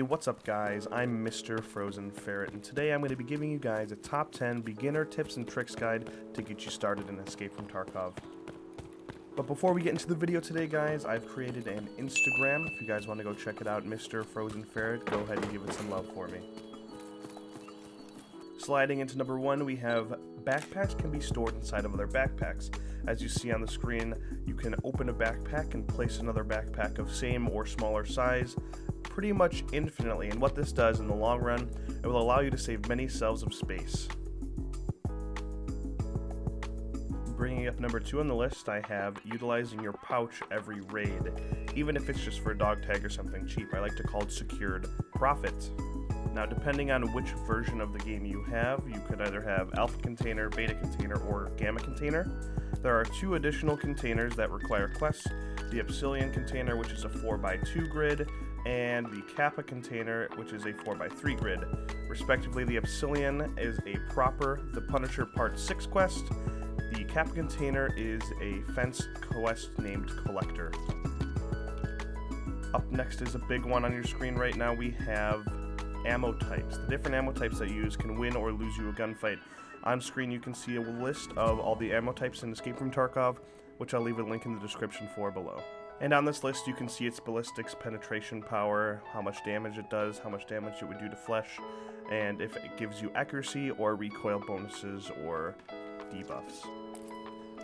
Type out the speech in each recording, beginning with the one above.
what's up guys, I'm MrFrozenFerret, and today I'm going to be giving you guys a top 10 beginner tips and tricks guide to get you started in Escape from Tarkov. But before we get into the video today guys, I've created an Instagram. If you guys want to go check it out, MrFrozenFerret, go ahead and give it some love for me. Sliding into number 1, we have backpacks can be stored inside of other backpacks. As you see on the screen, you can open a backpack and place another backpack of same or smaller size pretty much infinitely, and what this does in the long run, it will allow you to save many cells of space. Bringing up number 2 on the list, I have utilizing your pouch every raid, even if it's just for a dog tag or something cheap. I like to call it secured profit. Now, depending on which version of the game you have, you could either have alpha container, beta container, or gamma container. There are 2 additional containers that require quests: the Obsidian container, which is a 4x2 grid, and the Kappa container, which is a 4x3 grid. Respectively, the Obsidian is a proper The Punisher Part 6 quest. The Kappa container is a fence quest named Collector. Up next is a big one on your screen right now. We have ammo types. The different ammo types that you use can win or lose you a gunfight. On screen you can see a list of all the ammo types in Escape from Tarkov, which I'll leave a link in the description for below. And on this list you can see its ballistics, penetration power, how much damage it does, how much damage it would do to flesh, and if it gives you accuracy or recoil bonuses or debuffs.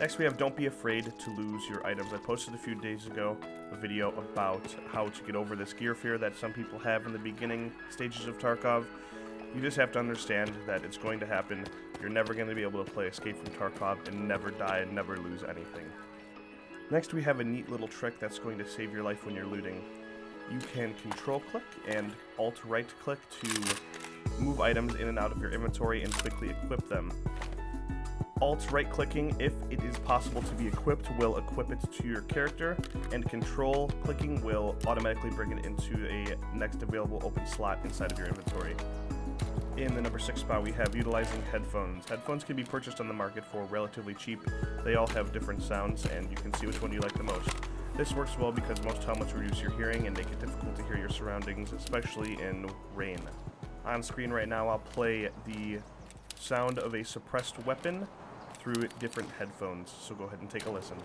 Next we have don't be afraid to lose your items. I posted a few days ago a video about how to get over this gear fear that some people have in the beginning stages of Tarkov. You just have to understand that it's going to happen. You're never going to be able to play Escape from Tarkov and never die and never lose anything. Next we have a neat little trick that's going to save your life when you're looting. You can control click and alt right click to move items in and out of your inventory and quickly equip them. Alt right clicking, if it is possible to be equipped, will equip it to your character, and control clicking will automatically bring it into a next available open slot inside of your inventory. In the number 6 spot we have utilizing headphones. Headphones can be purchased on the market for relatively cheap. They all have different sounds and you can see which one you like the most. This works well because most helmets reduce your hearing and make it difficult to hear your surroundings, especially in rain. On screen right now I'll play the sound of a suppressed weapon through different headphones, so go ahead and take a listen.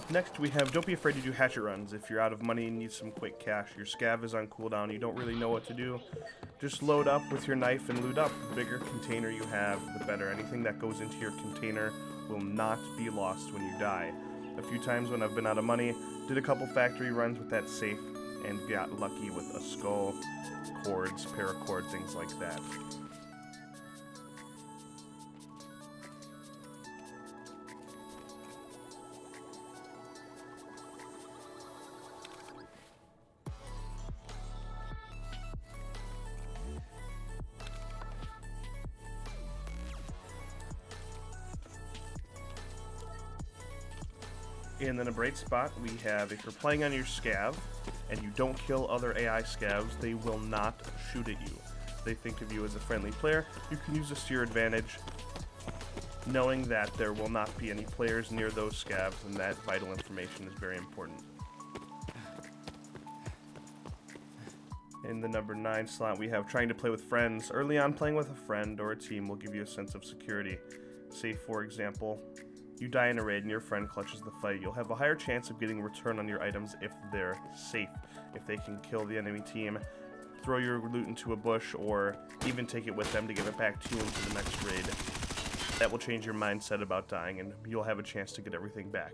Next we have don't be afraid to do hatchet runs. If you're out of money and need some quick cash, your scav is on cooldown, you don't really know what to do, just load up with your knife and loot up. The bigger container you have, the better. Anything that goes into your container will not be lost when you die. A few times when I've been out of money, did a couple factory runs with that safe and got lucky with a skull, cords, paracord, things like that. In the number 8 spot, we have if you're playing on your scav and you don't kill other AI scavs, they will not shoot at you. They think of you as a friendly player. You can use this to your advantage, knowing that there will not be any players near those scavs, and that vital information is very important. In the number 9 slot, we have trying to play with friends. Early on, playing with a friend or a team will give you a sense of security. Say, for example, you die in a raid and your friend clutches the fight, you'll have a higher chance of getting a return on your items if they're safe. If they can kill the enemy team, throw your loot into a bush, or even take it with them to give it back to you into the next raid. That will change your mindset about dying and you'll have a chance to get everything back.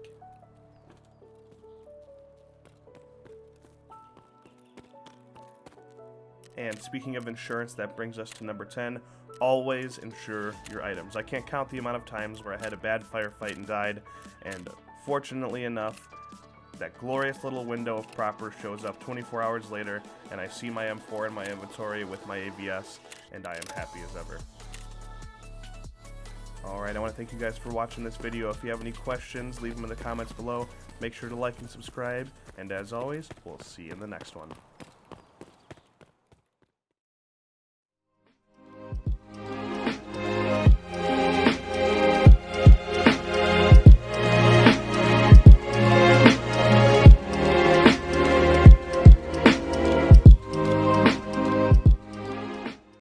And speaking of insurance, that brings us to number 10. always insure your items. I can't count the amount of times where I had a bad firefight and died, and fortunately enough, that glorious little window of proper shows up 24 hours later, and I see my M4 in my inventory with my ABS, and I am happy as ever. Alright, I want to thank you guys for watching this video. If you have any questions, leave them in the comments below. Make sure to like and subscribe, and as always, we'll see you in the next one.